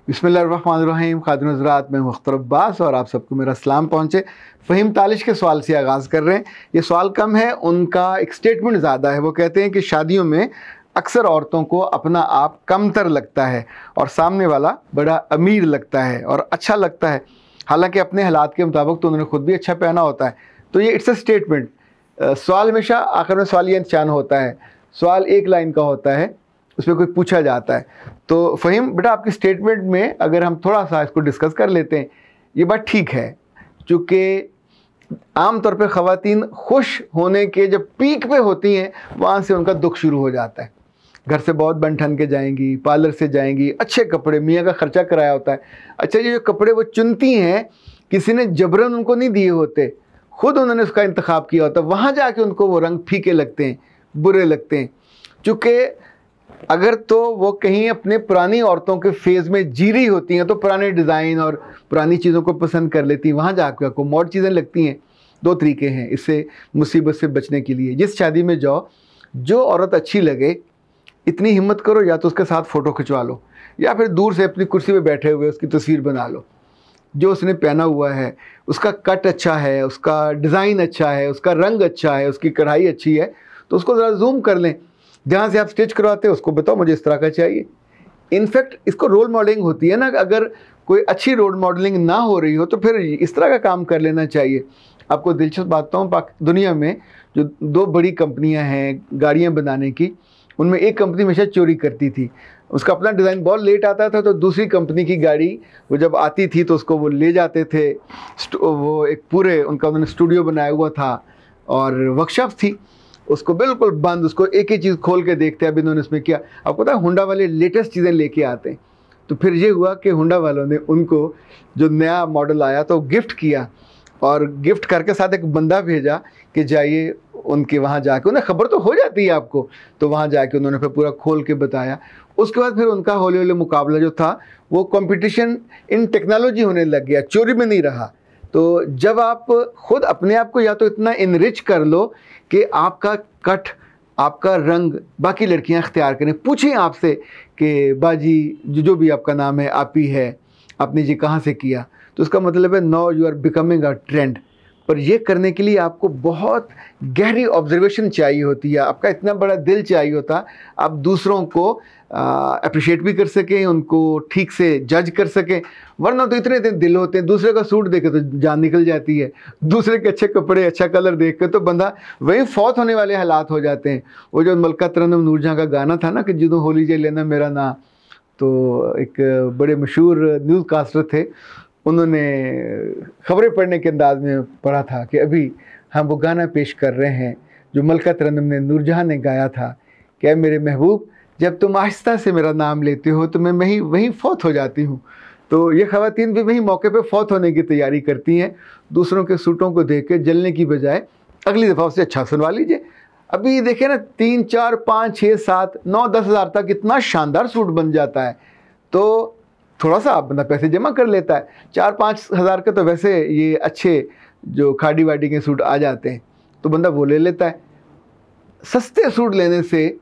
बिस्मिल्लाहिर्रहमानिर्रहीम। खातिन हज़रात, मैं मुख्तर अब्बास और आप सबको मेरा सलाम पहुँचे। फ़हीम तालिश के सवाल से आगाज़ कर रहे हैं। ये सवाल कम है, उनका एक स्टेटमेंट ज़्यादा है। वो कहते हैं कि शादियों में अक्सर औरतों को अपना आप कमतर लगता है और सामने वाला बड़ा अमीर लगता है और अच्छा लगता है, हालांकि अपने हालात के मुताबिक तो उन्होंने खुद भी अच्छा पहना होता है। तो ये इट्स अ स्टेटमेंट। सवाल हमेशा आखिर में सवालिया निशान होता है। सवाल एक लाइन का होता है, उसमें कोई पूछा जाता है। तो फ़हीम बेटा, आपकी स्टेटमेंट में अगर हम थोड़ा सा इसको डिस्कस कर लेते हैं, ये बात ठीक है, चूँकि आम तौर पे ख़वातीन खुश होने के जब पीक पे होती हैं, वहाँ से उनका दुख शुरू हो जाता है। घर से बहुत बन ठन के जाएंगी, पार्लर से जाएंगी, अच्छे कपड़े, मियाँ का ख़र्चा कराया होता है। अच्छा, ये जो कपड़े वो चुनती हैं, किसी ने जबरन उनको नहीं दिए होते, ख़ुद उन्होंने उसका इंतखाब किया होता है। वहाँ जाके उनको वो रंग फीके लगते हैं, बुरे लगते हैं। चूँकि अगर तो वो कहीं अपने पुरानी औरतों के फेज़ में जी रही होती हैं तो पुराने डिज़ाइन और पुरानी चीज़ों को पसंद कर लेती हैं। वहाँ जाकर आपको मॉड चीज़ें लगती हैं। दो तरीके हैं इससे मुसीबत से बचने के लिए। जिस शादी में जाओ, जो औरत अच्छी लगे, इतनी हिम्मत करो या तो उसके साथ फ़ोटो खिंचवा लो, या फिर दूर से अपनी कुर्सी पे बैठे हुए उसकी तस्वीर बना लो। जो उसने पहना हुआ है, उसका कट अच्छा है, उसका डिज़ाइन अच्छा है, उसका रंग अच्छा है, उसकी कढ़ाई अच्छी है, तो उसको ज़रा जूम कर लें। जहाँ से आप स्टिच करवाते हो उसको बताओ मुझे इस तरह का चाहिए। इनफैक्ट इसको रोल मॉडलिंग होती है ना। अगर कोई अच्छी रोल मॉडलिंग ना हो रही हो तो फिर इस तरह का काम कर लेना चाहिए। आपको दिलचस्प बात बताऊँ, दुनिया में जो दो बड़ी कंपनियां हैं गाड़ियां बनाने की, उनमें एक कंपनी हमेशा चोरी करती थी। उसका अपना डिज़ाइन बहुत लेट आता था, तो दूसरी कंपनी की गाड़ी वो जब आती थी तो उसको वो ले जाते थे। वो एक पूरे उनका उन्होंने स्टूडियो बनाया हुआ था और वर्कशॉप थी, उसको बिल्कुल बंद, उसको एक ही चीज़ खोल के देखते हैं अभी इन्होंने इसमें किया। आपको पता है होंडा वाले लेटेस्ट चीज़ें लेके आते हैं। तो फिर ये हुआ कि होंडा वालों ने उनको जो नया मॉडल आया तो गिफ्ट किया, और गिफ्ट करके साथ एक बंदा भेजा कि जाइए उनके वहाँ जाके, उन्हें खबर तो हो जाती है आपको, तो वहाँ जाके उन्होंने फिर पूरा खोल के बताया। उसके बाद फिर उनका हौले हौले मुकाबला जो था वो कंपटीशन इन टेक्नोलॉजी होने लग गया, चोरी में नहीं रहा। तो जब आप खुद अपने आप को या तो इतना इनरिच कर लो कि आपका कट, आपका रंग बाकी लड़कियां इख्तियार करें, पूछें आपसे कि बाजी जो भी आपका नाम है, आपी है, आपने जी कहाँ से किया, तो उसका मतलब है now you are becoming a trend. पर यह करने के लिए आपको बहुत गहरी ऑब्जर्वेशन चाहिए होती है, आपका इतना बड़ा दिल चाहिए होता, आप दूसरों को अप्रिशिएट भी कर सकें, उनको ठीक से जज कर सकें। वरना तो इतने दिल होते हैं, दूसरे का सूट देखे तो जान निकल जाती है, दूसरे के अच्छे कपड़े, अच्छा कलर देख के तो बंदा वही फौत होने वाले हालात हो जाते हैं। वो जो मलका तरन्नुम नूरजहां का गाना था ना कि जदों होली जे लेना मेरा ना, तो एक बड़े मशहूर न्यूज़ कास्टर थे, उन्होंने ख़बरें पढ़ने के अंदाज में पढ़ा था कि अभी हम वो गाना पेश कर रहे हैं जो मलका तरन्नुम ने नूरजहां ने गाया था, क्या मेरे महबूब जब तुम आहिस्ता से मेरा नाम लेते हो तो मैं वहीं फौत हो जाती हूँ। तो ये ख़वातीन भी वहीं मौके पे फौत होने की तैयारी करती हैं। दूसरों के सूटों को देख के जलने की बजाय अगली दफ़ा उससे अच्छा सुनवा लीजिए। अभी देखें ना, 3, 4, 5, 6, 7, 9, 10 हज़ार तक इतना शानदार सूट बन जाता है। तो थोड़ा सा आप बंदा पैसे जमा कर लेता है। 4-5 हज़ार के तो वैसे ये अच्छे जो खाड़ी वाड़ी के सूट आ जाते हैं, तो बंदा वो ले लेता है। सस्ते सूट लेने से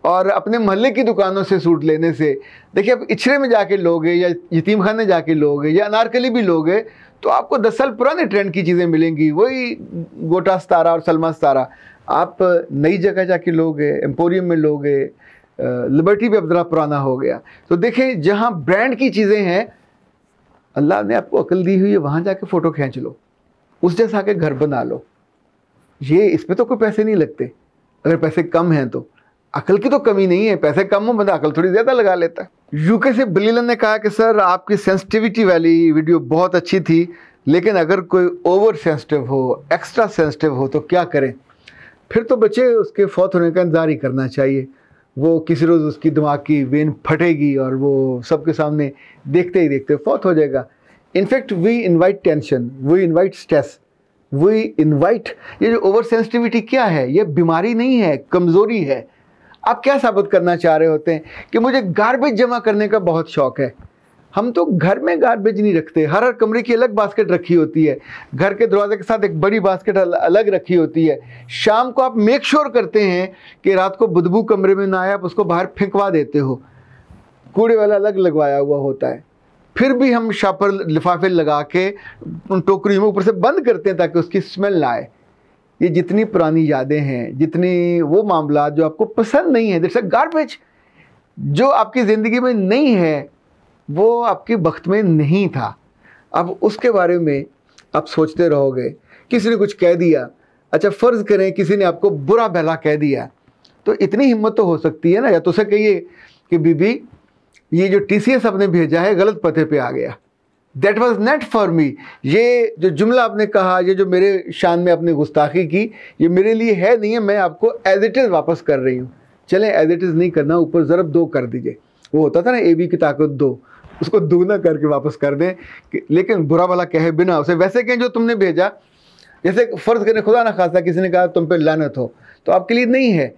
और अपने मोहल्ले की दुकानों से सूट लेने से, देखिए अब इचरे में जाके लोगे या यतीम खाने जाके लोगे या अनारकली भी लोगे तो आपको 10 साल पुराने ट्रेंड की चीज़ें मिलेंगी, वही गोटा सितारा और सलमा सितारा। आप नई जगह जाके लोगे, एम्पोरियम में लोगे, लिबर्टी भी अब ज़रा पुराना हो गया। तो देखें जहाँ ब्रांड की चीज़ें हैं, अल्लाह ने आपको अकल दी हुई है, वहाँ जाके फ़ोटो खींच लो, उस जैसा के घर बना लो। ये इसमें तो कोई पैसे नहीं लगते। अगर पैसे कम हैं तो अकल की तो कमी नहीं है, पैसे कम हो बंदा अकल थोड़ी ज़्यादा लगा लेता है। यूके से बलीलन ने कहा कि सर आपकी सेंसिटिविटी वाली वीडियो बहुत अच्छी थी, लेकिन अगर कोई ओवर सेंसिटिव हो, एक्स्ट्रा सेंसिटिव हो तो क्या करें? फिर तो बच्चे उसके फौत होने का इंतज़ार ही करना चाहिए। वो किसी रोज़ उसकी दिमाग की वेन फटेगी और वो सबके सामने देखते ही देखते फौत हो जाएगा। In fact we invite tension, we invite stress, we invite, ये जो ओवर सेंसिटिविटी क्या है? ये बीमारी नहीं है, कमज़ोरी है। आप क्या साबित करना चाह रहे होते हैं कि मुझे गार्बेज जमा करने का बहुत शौक़ है। हम तो घर में गार्बेज नहीं रखते, हर कमरे की अलग बास्केट रखी होती है, घर के दरवाजे के साथ एक बड़ी बास्केट अलग रखी होती है। शाम को आप मेक श्योर करते हैं कि रात को बदबू कमरे में ना आए, आप उसको बाहर फेंकवा देते हो, कूड़े वाला अलग लगवाया हुआ होता है। फिर भी हम शापर लिफाफे लगा के उन टोकरियों में ऊपर से बंद करते हैं ताकि उसकी स्मेल ना आए। ये जितनी पुरानी यादें हैं, जितनी वो मामला जो आपको पसंद नहीं है, दैट्स अ गार्बेज। जो आपकी ज़िंदगी में नहीं है वो आपके वक्त में नहीं था। अब उसके बारे में आप सोचते रहोगे। किसी ने कुछ कह दिया, अच्छा फ़र्ज़ करें किसी ने आपको बुरा भला कह दिया, तो इतनी हिम्मत तो हो सकती है ना, या तो उसे कहिए कि बीबी ये जो TCS आपने भेजा है गलत पते पे आ गया, that was not for me. ये जो जुमला आपने कहा, ये जो मेरे शान में आपने गुस्ताखी की, ये मेरे लिए है नहीं है, मैं आपको एज इट इज़ वापस कर रही हूँ। चलें एज इट इज़ नहीं करना, ऊपर ज़रब 2 कर दीजिए। वो होता था ना AB की ताकत 2, उसको दुगना करके वापस कर दें। लेकिन बुरा भला कहे बिना उसे वैसे कहें जो तुमने भेजा। जैसे फ़र्ज़ करें खुदा ना खासा किसी ने कहा तुम पे लानत हो, तो आपके लिए नहीं है।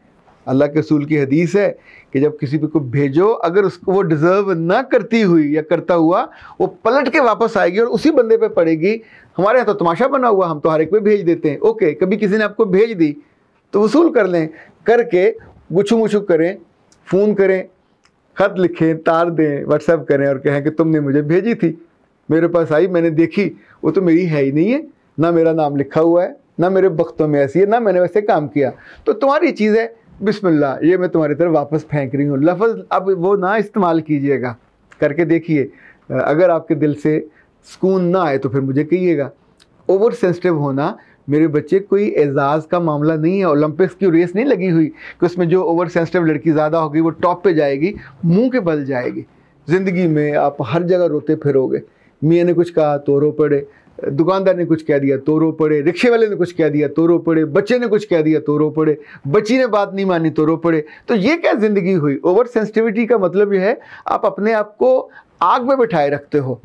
अल्लाह के रसूल की हदीस है कि जब किसी पे को भेजो, अगर उसको वो डिज़र्व ना करती हुई या करता हुआ वो पलट के वापस आएगी और उसी बंदे पे पड़ेगी। हमारे यहाँ तो तमाशा बना हुआ, हम तो हर एक पे भेज देते हैं। ओके, कभी किसी ने आपको भेज दी तो वसूल कर लें, करके गुच्छू मुच्छू करें, फ़ोन करें, ख़त लिखें, तार दें, व्हाट्सएप करें और कहें कि तुमने मुझे भेजी थी, मेरे पास आई, मैंने देखी, वो तो मेरी है ही नहीं है, ना मेरा नाम लिखा हुआ है, ना मेरे वक्तों में ऐसी है, ना मैंने वैसे काम किया, तो तुम्हारी चीज़ है, बिस्मिल्लाह, ये मैं तुम्हारी तरफ वापस फेंक रही हूँ। लफ्ज़ अब वो ना इस्तेमाल कीजिएगा, करके देखिए। अगर आपके दिल से सुकून ना आए तो फिर मुझे कहिएगा। ओवर सेंसिटिव होना मेरे बच्चे कोई एजाज़ का मामला नहीं है। ओलंपिक्स की रेस नहीं लगी हुई कि उसमें जो ओवर सेंसिटिव लड़की ज़्यादा होगी वो टॉप पे जाएगी, मुंह के बल जाएगी। ज़िंदगी में आप हर जगह रोते फिरोगे। मियाँ ने कुछ कहा तो रो पड़े, दुकानदार ने कुछ कह दिया तो रो पड़े, रिक्शे वाले ने कुछ कह दिया तो रो पड़े, बच्चे ने कुछ कह दिया तो रो पड़े, बच्ची ने बात नहीं मानी तो रो पड़े। तो ये क्या ज़िंदगी हुई? ओवर सेंसिटिविटी का मतलब ये है आप अपने आप को आग में बिठाए रखते हो।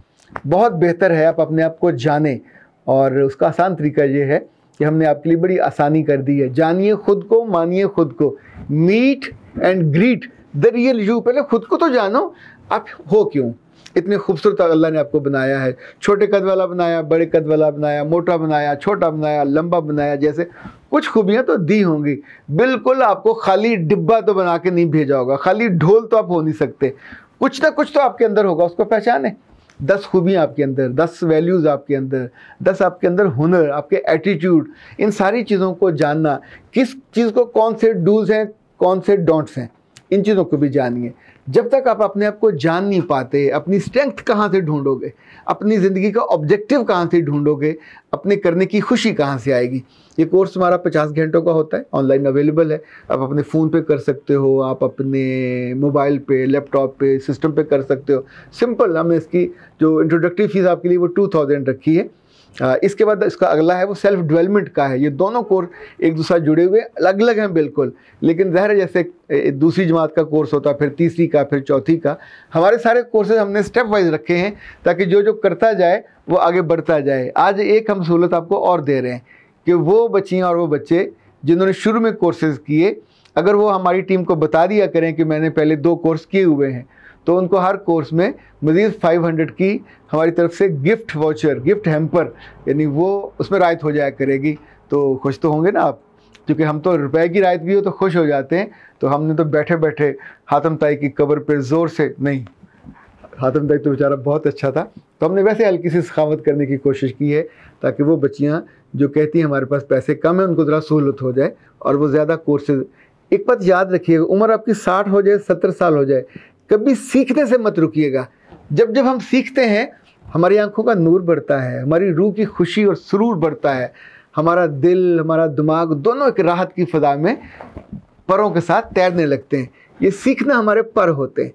बहुत बेहतर है आप अपने आप को जानें, और उसका आसान तरीका ये है कि हमने आपके लिए बड़ी आसानी कर दी है। जानिए खुद को, मानिए खुद को, meet and greet the real you. पहले खुद को तो जानो, आप हो क्यों। इतने खूबसूरत अल्लाह ने आपको बनाया है, छोटे कद वाला बनाया, बड़े कद वाला बनाया, मोटा बनाया, छोटा बनाया, लंबा बनाया, जैसे कुछ खूबियाँ तो दी होंगी। बिल्कुल आपको खाली डिब्बा तो बना के नहीं भेजा होगा, खाली ढोल तो आप हो नहीं सकते, कुछ ना कुछ तो आपके अंदर होगा, उसको पहचाने। 10 खूबियाँ आपके अंदर, 10 वैल्यूज़ आपके अंदर, 10 आपके अंदर हुनर, आपके एटीट्यूड, इन सारी चीज़ों को जानना, किस चीज़ को कौन से डूज़ हैं, कौन से डोंट्स हैं, इन चीज़ों को भी जानिए। जब तक आप अपने आप को जान नहीं पाते, अपनी स्ट्रेंथ कहाँ से ढूंढोगे, अपनी ज़िंदगी का ऑब्जेक्टिव कहाँ से ढूंढोगे, अपने करने की खुशी कहाँ से आएगी। ये कोर्स हमारा 50 घंटों का होता है, ऑनलाइन अवेलेबल है। आप अपने फ़ोन पे कर सकते हो, आप अपने मोबाइल पे, लैपटॉप पे, सिस्टम पे कर सकते हो। सिंपल, हमने इसकी जो इंट्रोडक्टरी फ़ीस आपके लिए वो 2000 रखी है। इसके बाद इसका अगला है वो सेल्फ डेवलपमेंट का है। ये दोनों कोर्स एक दूसरे जुड़े हुए अलग अलग हैं बिल्कुल, लेकिन ज़ाहिर है जैसे दूसरी जमात का कोर्स होता है, फिर तीसरी का, फिर चौथी का, हमारे सारे कोर्सेज हमने स्टेप वाइज रखे हैं ताकि जो जो करता जाए वो आगे बढ़ता जाए। आज एक हम सहूलत आपको और दे रहे हैं कि वो बच्चियाँ और वो बच्चे जिन्होंने शुरू में कोर्सेज़ किए, अगर वो हमारी टीम को बता दिया करें कि मैंने पहले 2 कोर्स किए हुए हैं, तो उनको हर कोर्स में मज़ीद 500 की हमारी तरफ से गिफ्ट वाउचर, गिफ्ट हैम्पर, यानी वो उसमें रायत हो जाया करेगी। तो खुश तो होंगे ना आप, क्योंकि हम तो रुपए की रायत भी हो तो खुश हो जाते हैं। तो हमने तो बैठे बैठे हातम ताई की कब्र पर ज़ोर से नहीं, हातम ताई तो बेचारा बहुत अच्छा था, तो हमने वैसे हल्की सी सखावत करने की कोशिश की है ताकि वो बच्चियाँ जो कहती हैं हमारे पास पैसे कम है, उनको ज़रा सहूलत हो जाए और वो ज़्यादा कोर्सेज। एक बात याद रखिएगा, उम्र आपकी 60 हो जाए, 70 साल हो जाए, कभी सीखने से मत रुकिएगा। जब जब हम सीखते हैं हमारी आंखों का नूर बढ़ता है, हमारी रूह की खुशी और सुरूर बढ़ता है, हमारा दिल, हमारा दिमाग दोनों एक राहत की फ़ज़ा में परों के साथ तैरने लगते हैं। ये सीखना हमारे पर होते हैं।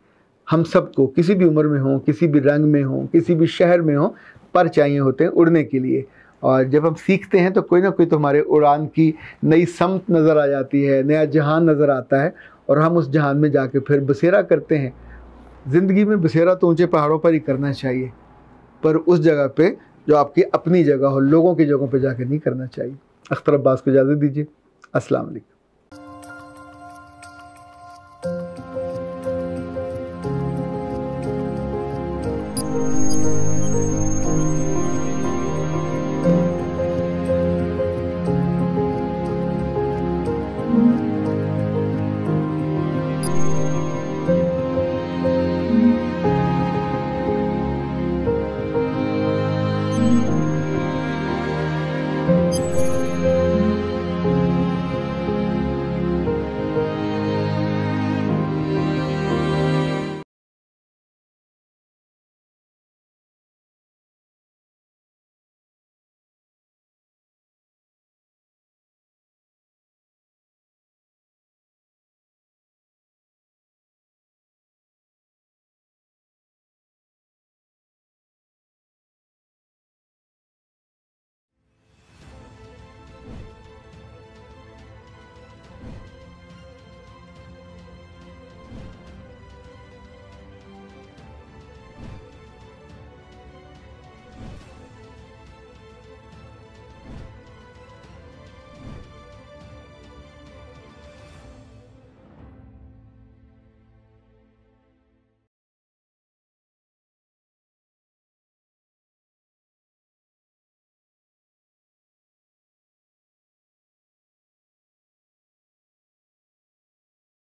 हम सबको किसी भी उम्र में हो, किसी भी रंग में हो, किसी भी शहर में हो, पर चाहिए होते हैं उड़ने के लिए। और जब हम सीखते हैं तो कोई ना कोई तो हमारे उड़ान की नई समत नज़र आ जाती है, नया जहान नज़र आता है और हम उस जहान में जाके फिर बसेरा करते हैं। ज़िंदगी में बसेरा तो ऊंचे पहाड़ों पर ही करना चाहिए, पर उस जगह पे जो आपकी अपनी जगह हो, लोगों की जगहों पे जाके नहीं करना चाहिए। अख्तर अब्बास को इजाज़त दीजिए। अस्सलाम वालेकुम।